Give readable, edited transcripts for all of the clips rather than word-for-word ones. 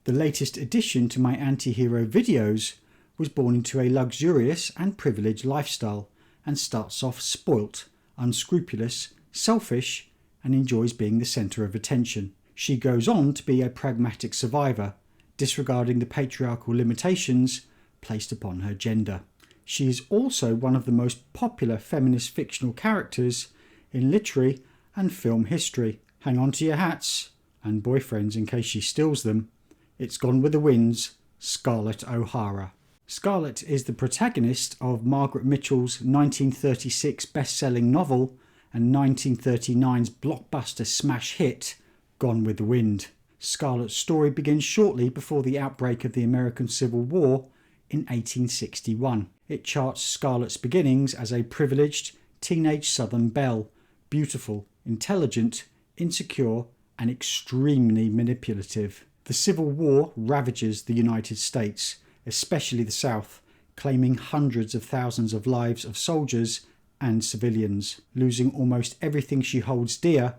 The latest addition to my anti-hero videos was born into a luxurious and privileged lifestyle and starts off spoilt, unscrupulous, selfish, and enjoys being the centre of attention. She goes on to be a pragmatic survivor, disregarding the patriarchal limitations placed upon her gender. She is also one of the most popular feminist fictional characters in literary and film history. Hang on to your hats and boyfriends in case she steals them. It's Gone with the Wind's Scarlett O'Hara. Scarlett is the protagonist of Margaret Mitchell's 1936 best-selling novel and 1939's blockbuster smash hit, Gone with the Wind. Scarlett's story begins shortly before the outbreak of the American Civil War in 1861. It charts Scarlett's beginnings as a privileged teenage Southern belle, beautiful, intelligent, insecure, and extremely manipulative. The Civil War ravages the United States, especially the South, claiming hundreds of thousands of lives of soldiers and civilians. Losing almost everything she holds dear,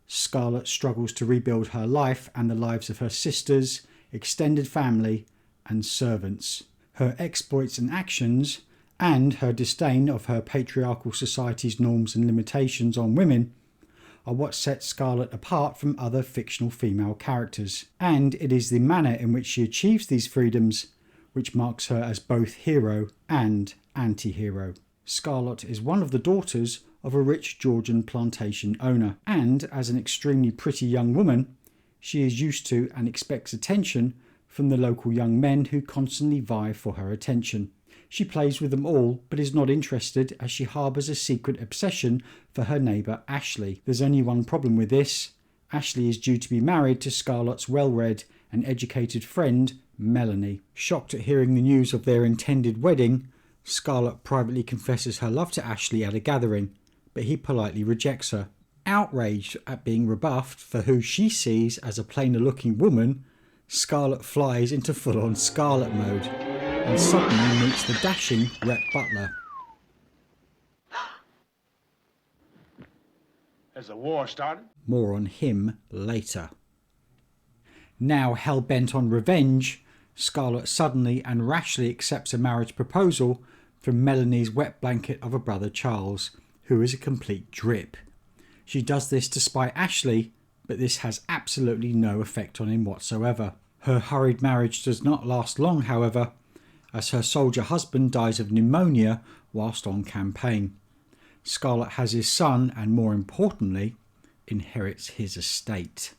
Scarlett struggles to rebuild her life and the lives of her sisters, extended family, and servants. Her exploits and actions, and her disdain of her patriarchal society's norms and limitations on women, are what sets Scarlett apart from other fictional female characters. And it is the manner in which she achieves these freedoms which marks her as both hero and anti-hero. Scarlett is one of the daughters of a rich Georgian plantation owner, and as an extremely pretty young woman, she is used to and expects attention from the local young men who constantly vie for her attention. She plays with them all, but is not interested as she harbours a secret obsession for her neighbour Ashley. There's only one problem with this. Ashley is due to be married to Scarlett's well-read and educated friend, Melanie. Shocked at hearing the news of their intended wedding, Scarlett privately confesses her love to Ashley at a gathering, but he politely rejects her. Outraged at being rebuffed for who she sees as a plainer-looking woman, Scarlett flies into full-on Scarlett mode and suddenly meets the dashing Rhett Butler. Has the war started? More on him later. Now hell-bent on revenge, Scarlett suddenly and rashly accepts a marriage proposal from Melanie's wet blanket of a brother Charles, who is a complete drip. She does this to spite Ashley, but this has absolutely no effect on him whatsoever. Her hurried marriage does not last long, however, as her soldier husband dies of pneumonia whilst on campaign. Scarlett has his son and, more importantly, inherits his estate.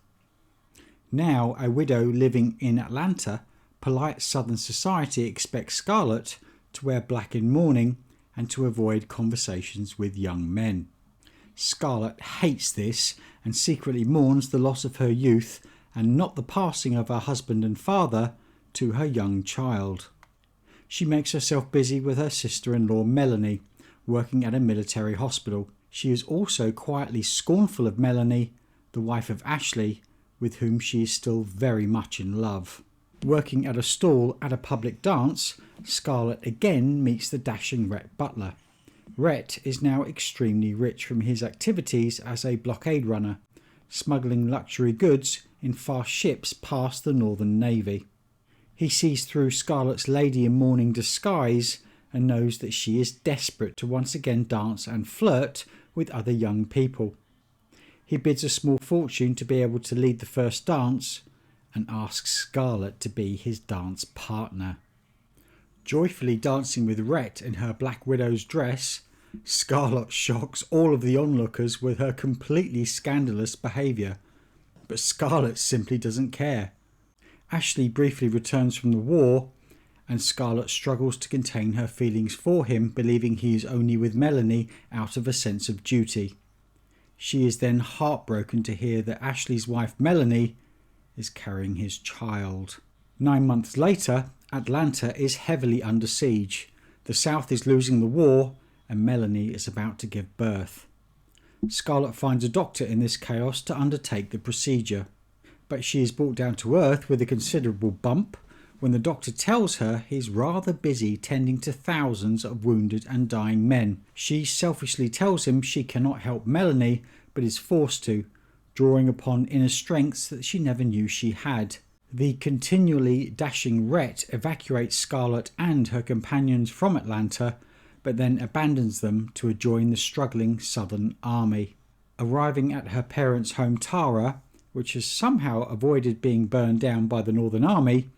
Now a widow living in Atlanta, polite Southern society expects Scarlett to wear black in mourning and to avoid conversations with young men. Scarlett hates this and secretly mourns the loss of her youth and not the passing of her husband and father to her young child. She makes herself busy with her sister-in-law Melanie, working at a military hospital. She is also quietly scornful of Melanie, the wife of Ashley, with whom she is still very much in love. Working at a stall at a public dance, Scarlett again meets the dashing Rhett Butler. Rhett is now extremely rich from his activities as a blockade runner, smuggling luxury goods in fast ships past the Northern Navy. He sees through Scarlett's lady-in-mourning disguise and knows that she is desperate to once again dance and flirt with other young people. He bids a small fortune to be able to lead the first dance and asks Scarlett to be his dance partner. Joyfully dancing with Rhett in her Black Widow's dress, Scarlett shocks all of the onlookers with her completely scandalous behaviour. But Scarlett simply doesn't care. Ashley briefly returns from the war, and Scarlett struggles to contain her feelings for him, believing he is only with Melanie out of a sense of duty. She is then heartbroken to hear that Ashley's wife Melanie is carrying his child. 9 months later, Atlanta is heavily under siege. The South is losing the war, and Melanie is about to give birth. Scarlett finds a doctor in this chaos to undertake the procedure, but she is brought down to earth with a considerable bump when the doctor tells her he's rather busy tending to thousands of wounded and dying men. She selfishly tells him she cannot help Melanie, but is forced to, drawing upon inner strengths that she never knew she had. The continually dashing Rhett evacuates Scarlett and her companions from Atlanta, but then abandons them to join the struggling Southern Army. Arriving at her parents' home Tara, which has somehow avoided being burned down by the Northern Army,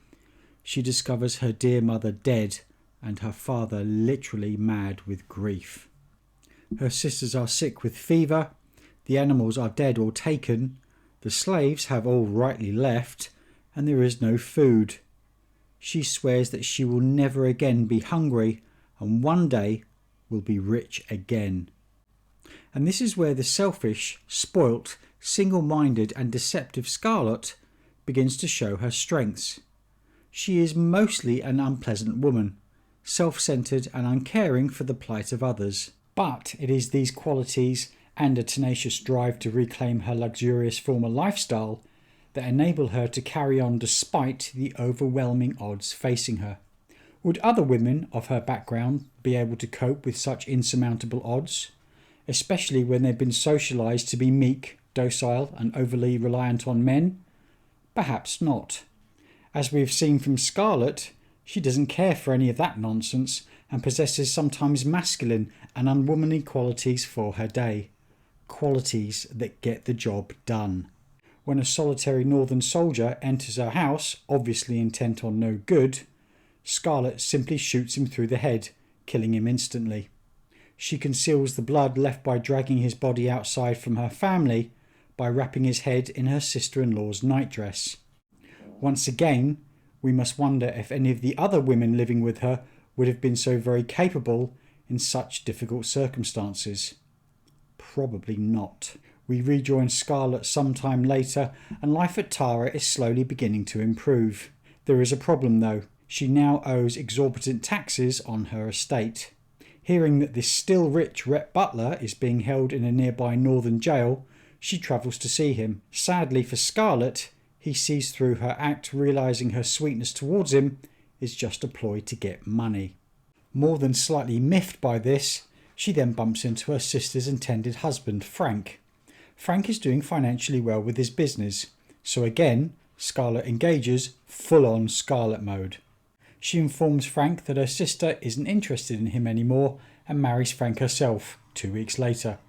she discovers her dear mother dead and her father literally mad with grief. Her sisters are sick with fever, the animals are dead or taken, the slaves have all rightly left, and there is no food. She swears that she will never again be hungry and one day will be rich again. And this is where the selfish, spoilt, single-minded and deceptive Scarlett begins to show her strengths. She is mostly an unpleasant woman, self-centered and uncaring for the plight of others. But it is these qualities and a tenacious drive to reclaim her luxurious former lifestyle that enable her to carry on despite the overwhelming odds facing her. Would other women of her background be able to cope with such insurmountable odds, especially when they've been socialized to be meek, docile and overly reliant on men? Perhaps not. As we've seen from Scarlett, she doesn't care for any of that nonsense and possesses sometimes masculine and unwomanly qualities for her day. Qualities that get the job done. When a solitary northern soldier enters her house, obviously intent on no good, Scarlett simply shoots him through the head, killing him instantly. She conceals the blood left by dragging his body outside from her family by wrapping his head in her sister-in-law's nightdress. Once again, we must wonder if any of the other women living with her would have been so very capable in such difficult circumstances. Probably not. We rejoin Scarlett sometime later and life at Tara is slowly beginning to improve. There is a problem though. She now owes exorbitant taxes on her estate. Hearing that this still rich Rhett Butler is being held in a nearby northern jail, she travels to see him. Sadly for Scarlett, he sees through her act, realising her sweetness towards him is just a ploy to get money. More than slightly miffed by this, she then bumps into her sister's intended husband, Frank. Frank is doing financially well with his business, so again, Scarlett engages full-on Scarlett mode. She informs Frank that her sister isn't interested in him anymore and marries Frank herself 2 weeks later.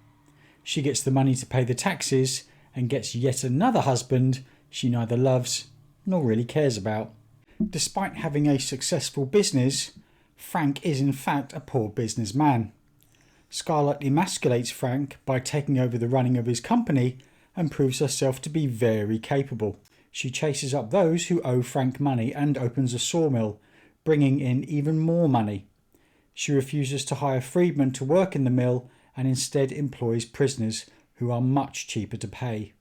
She gets the money to pay the taxes and gets yet another husband she neither loves nor really cares about. Despite having a successful business, Frank is in fact a poor businessman. Scarlett emasculates Frank by taking over the running of his company and proves herself to be very capable. She chases up those who owe Frank money and opens a sawmill, bringing in even more money. She refuses to hire freedmen to work in the mill and instead employs prisoners who are much cheaper to pay.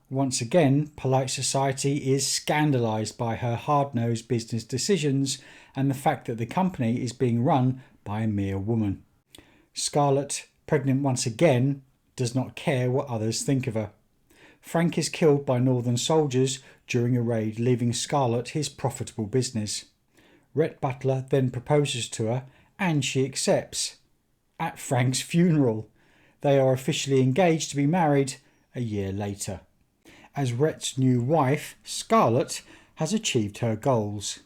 Once again, polite society is scandalised by her hard-nosed business decisions and the fact that the company is being run by a mere woman. Scarlett, pregnant once again, does not care what others think of her. Frank is killed by northern soldiers during a raid, leaving Scarlett his profitable business. Rhett Butler then proposes to her and she accepts. At Frank's funeral, they are officially engaged to be married a year later. As Rhett's new wife, Scarlett has achieved her goals.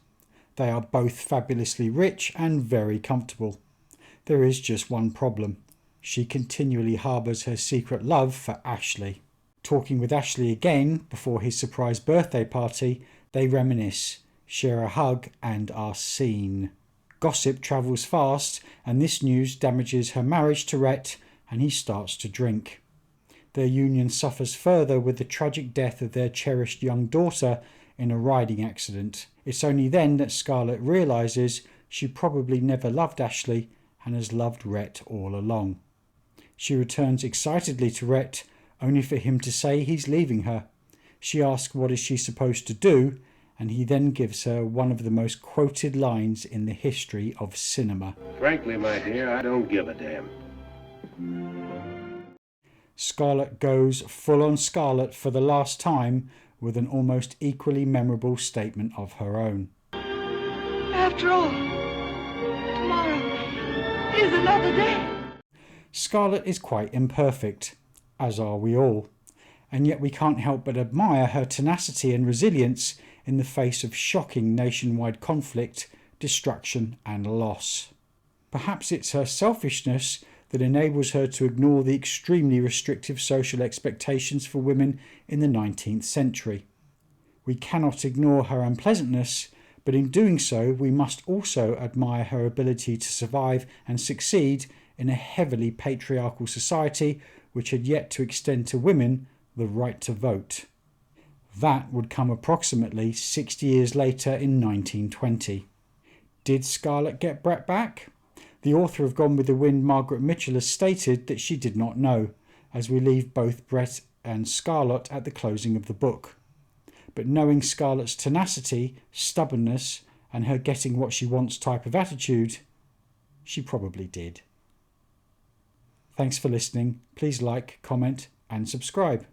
They are both fabulously rich and very comfortable. There is just one problem. She continually harbours her secret love for Ashley. Talking with Ashley again before his surprise birthday party, they reminisce, share a hug and are seen. Gossip travels fast and this news damages her marriage to Rhett and he starts to drink. Their union suffers further with the tragic death of their cherished young daughter in a riding accident. It's only then that Scarlett realises she probably never loved Ashley and has loved Rhett all along. She returns excitedly to Rhett, only for him to say he's leaving her. She asks what is she supposed to do, and he then gives her one of the most quoted lines in the history of cinema. Frankly, my dear, I don't give a damn. Scarlett goes full-on Scarlett for the last time with an almost equally memorable statement of her own. After all, tomorrow is another day. Scarlett is quite imperfect, as are we all, and yet we can't help but admire her tenacity and resilience in the face of shocking nationwide conflict, destruction and loss. Perhaps it's her selfishness that enables her to ignore the extremely restrictive social expectations for women in the 19th century. We cannot ignore her unpleasantness, but in doing so we must also admire her ability to survive and succeed in a heavily patriarchal society which had yet to extend to women the right to vote. That would come approximately 60 years later in 1920. Did Scarlett get Brett back? The author of Gone with the Wind, Margaret Mitchell, has stated that she did not know, as we leave both Brett and Scarlett at the closing of the book. But knowing Scarlett's tenacity, stubbornness, and her getting what she wants type of attitude, she probably did. Thanks for listening. Please like, comment, and subscribe.